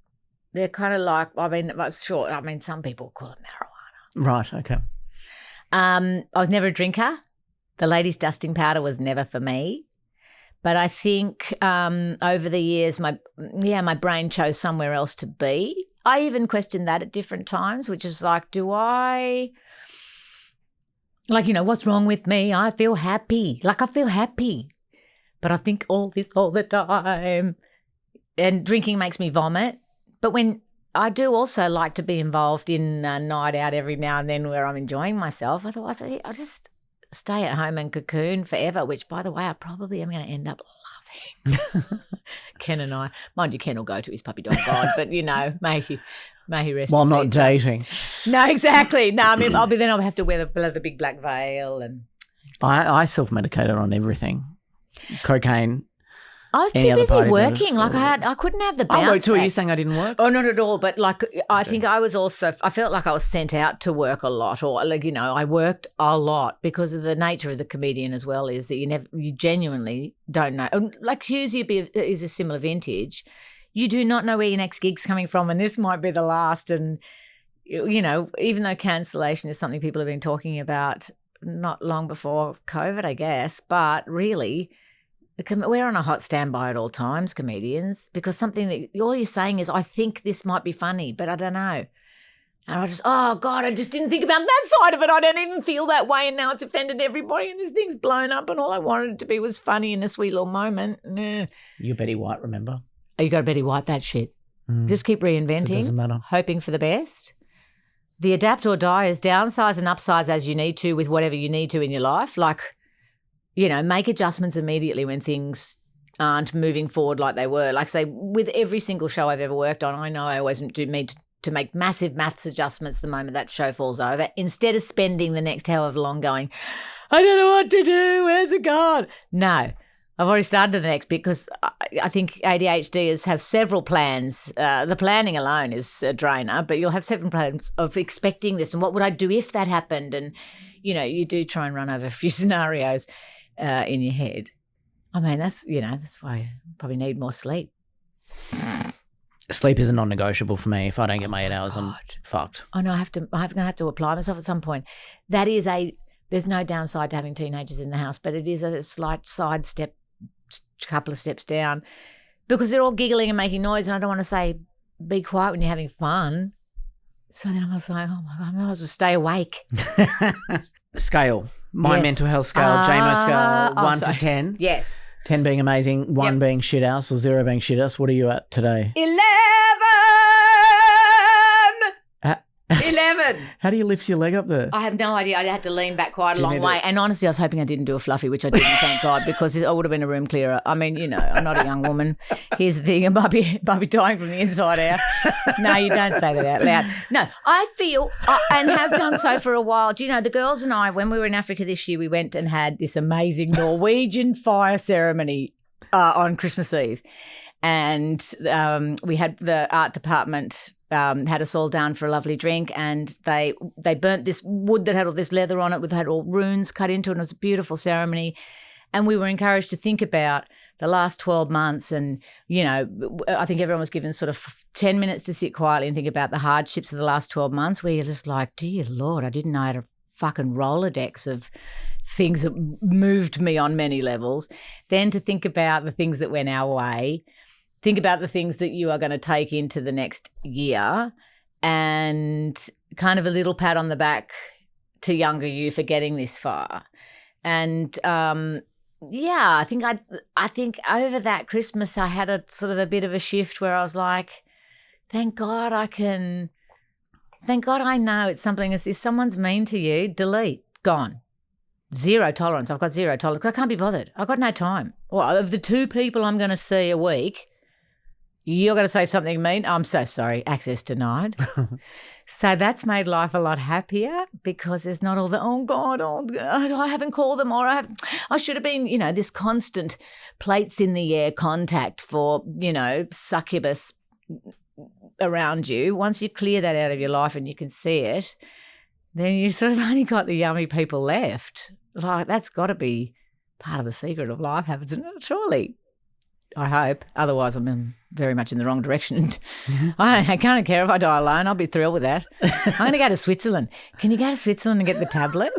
E: They're kind of like, some people call it marijuana.
A: Right, okay.
E: I was never a drinker. The ladies' dusting powder was never for me. But I think over the years, my brain chose somewhere else to be. I even questioned that at different times, which is like, what's wrong with me? I feel happy. I feel happy. But I think all this all the time. And drinking makes me vomit. But when I do also like to be involved in a night out every now and then where I'm enjoying myself, otherwise I'll just stay at home and cocoon forever, which, by the way, I probably am going to end up loving. Ken and I. Mind you, Ken will go to his puppy dog God, but, may he rest
A: While
E: in
A: not
E: peace.
A: dating.
E: No, exactly. No, I mean, I'll have to wear the big black veil and...
A: I self-medicated on everything. Cocaine.
E: I was
A: Any
E: too
A: other
E: busy
A: party
E: working.
A: members?
E: I couldn't have the bounce
A: I worked too. Are
E: back.
A: you saying I didn't work?
E: Oh, not at all. But I think I was also, I felt like I was sent out to work a lot, or I worked a lot because of the nature of the comedian as well, is that you genuinely don't know. Like Husey is a similar vintage. You do not know where your next gig's coming from, and this might be the last. And, even though cancellation is something people have been talking about not long before COVID, I guess, but really, we're on a hot standby at all times, comedians, because something that all you're saying is, I think this might be funny, but I don't know. And I just didn't think about that side of it. I don't even feel that way, and now it's offended everybody, and this thing's blown up, and all I wanted it to be was funny in a sweet little moment. Nah.
A: You're Betty White, remember?
E: Oh, you got to Betty White that shit. Just keep
A: It doesn't
E: reinventing,
A: matter.
E: hoping for the best. The adapt or die is downsize and upsize as you need to with whatever you need to in your life. Make adjustments immediately when things aren't moving forward like they were. Like, say, with every single show I've ever worked on, I know I always need to make massive maths adjustments the moment that show falls over, instead of spending the next however long going, I don't know what to do, where's it gone? No, I've already started the next, because I think ADHDers have several plans. The planning alone is a drainer, but you'll have several plans of expecting this and what would I do if that happened? And, you do try and run over a few scenarios in your head. I mean, that's why you probably need more sleep.
A: Sleep is a non-negotiable for me. If I don't get my 8 hours, I'm fucked.
E: I know I'm going to have to apply myself at some point. There's no downside to having teenagers in the house, but it is a slight sidestep, couple of steps down, because they're all giggling and making noise, and I don't want to say, be quiet when you're having fun. So then I was like, oh my God, I might as well stay awake.
A: Scale. My
E: Yes.
A: mental health scale, JMO scale, 1 to 10.
E: Yes.
A: 10 being amazing, 1
E: Yep.
A: being shit house, or 0 being shit house. What are you at today?
E: 11. 11.
A: How do you lift your leg up there?
E: I have no idea. I had to lean back quite a
A: Do you
E: long
A: need
E: way.
A: to-
E: And honestly, I was hoping I didn't do a fluffy, which I didn't, thank God, because I would have been a room clearer. I mean, I'm not a young woman. Here's the thing, I might be dying from the inside out. No, you don't say that out loud. No, I feel, and have done so for a while. Do you know, the girls and I, when we were in Africa this year, we went and had this amazing Norwegian fire ceremony on Christmas Eve. And we had the art department had us all down for a lovely drink, and they burnt this wood that had all this leather on it, with had all runes cut into it, and it was a beautiful ceremony. And we were encouraged to think about the last 12 months, and, I think everyone was given sort of 10 minutes to sit quietly and think about the hardships of the last 12 months, where you're just like, dear Lord, I didn't know I had a fucking Rolodex of things that moved me on many levels. Then to think about the things that went our way, think about the things that you are going to take into the next year, and kind of a little pat on the back to younger you for getting this far. And I think over that Christmas I had a sort of a bit of a shift where I was like, thank God I know it's something. If someone's mean to you, delete, gone. Zero tolerance. I've got zero tolerance. I can't be bothered. I've got no time. Well, of the 2 people I'm going to see a week, you're going to say something mean? I'm so sorry. Access denied. So that's made life a lot happier, because there's not all the, I haven't called them, or I should have been, this constant plates in the air contact for, succubus around you. Once you clear that out of your life and you can see it, then you sort of only got the yummy people left. Like, that's got to be part of the secret of life, happens, surely. I hope. Otherwise, I'm very much in the wrong direction. I can't care if I die alone. I'll be thrilled with that. I'm going to go to Switzerland. Can you go to Switzerland and get the tablet?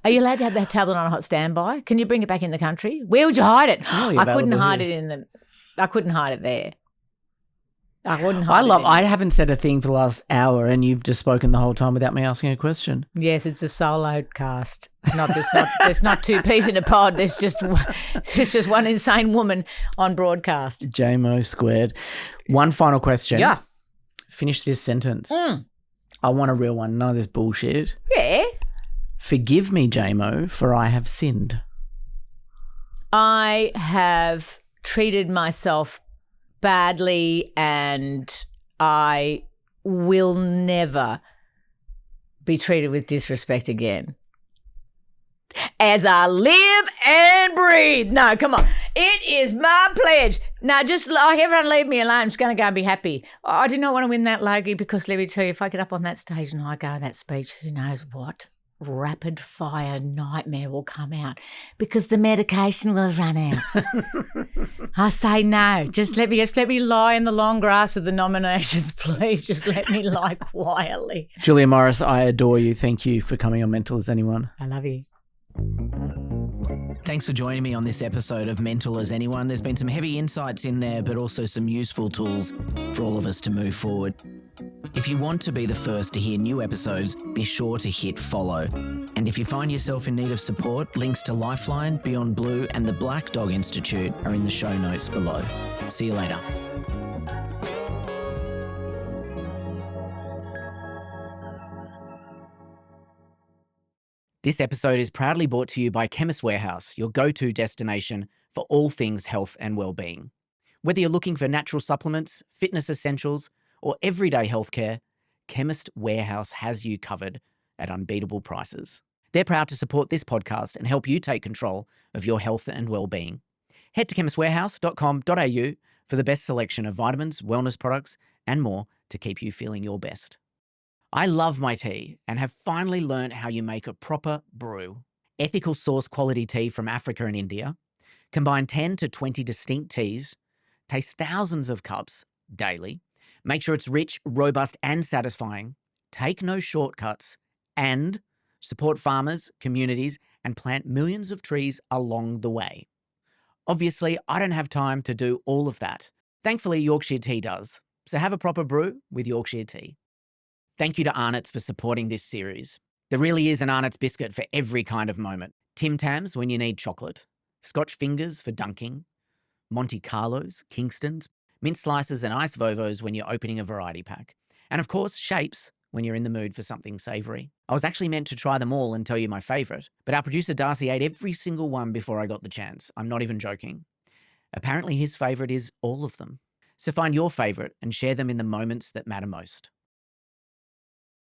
E: Are you allowed to have that tablet on a hot standby? Can you bring it back in the country? Where would you hide it?
A: Really
E: I couldn't
A: available
E: hide
A: here.
E: it in the. I couldn't hide it there. I wouldn't hide it.
A: I haven't said a thing for the last hour, and you've just spoken the whole time without me asking a question.
E: Yes, it's a solo cast. There's not two peas in a pod. There's just one insane woman on broadcast.
A: JMO squared. One final question.
E: Yeah.
A: Finish this sentence. I want a real one. None of this bullshit.
E: Yeah.
A: Forgive me, JMO, for I have sinned.
E: I have treated myself badly, and I will never be treated with disrespect again. As I live and breathe. No, come on. It is my pledge. Now, just everyone leave me alone. I'm just going to go and be happy. I do not want to win that Logie, because let me tell you, if I get up on that stage and I go in that speech, who knows what rapid fire nightmare will come out, because the medication will run out. I say no. Just let me lie in the long grass of the nominations, please. Just let me lie quietly.
A: Julia Morris, I adore you. Thank you for coming on Mental as Anyone.
E: I love you.
A: Thanks for joining me on this episode of Mental as Anyone. There's been some heavy insights in there, but also some useful tools for all of us to move forward. If you want to be the first to hear new episodes, be sure to hit follow. And if you find yourself in need of support, links to Lifeline, Beyond Blue, and the Black Dog Institute are in the show notes below. See you later. This episode is proudly brought to you by Chemist Warehouse, your go-to destination for all things health and well-being. Whether you're looking for natural supplements, fitness essentials, or everyday healthcare, Chemist Warehouse has you covered at unbeatable prices. They're proud to support this podcast and help you take control of your health and well-being. Head to chemistwarehouse.com.au for the best selection of vitamins, wellness products, and more to keep you feeling your best. I love my tea and have finally learned how you make a proper brew. Ethical source quality tea from Africa and India. Combine 10 to 20 distinct teas. Taste thousands of cups daily. Make sure it's rich, robust, and satisfying. Take no shortcuts. And support farmers, communities, and plant millions of trees along the way. Obviously, I don't have time to do all of that. Thankfully, Yorkshire Tea does. So have a proper brew with Yorkshire Tea. Thank you to Arnott's for supporting this series. There really is an Arnott's biscuit for every kind of moment. Tim Tams when you need chocolate. Scotch fingers for dunking. Monte Carlos, Kingstons, mint slices and ice Vovos when you're opening a variety pack. And of course, shapes when you're in the mood for something savoury. I was actually meant to try them all and tell you my favourite, but our producer Darcy ate every single one before I got the chance. I'm not even joking. Apparently his favourite is all of them. So find your favourite and share them in the moments that matter most.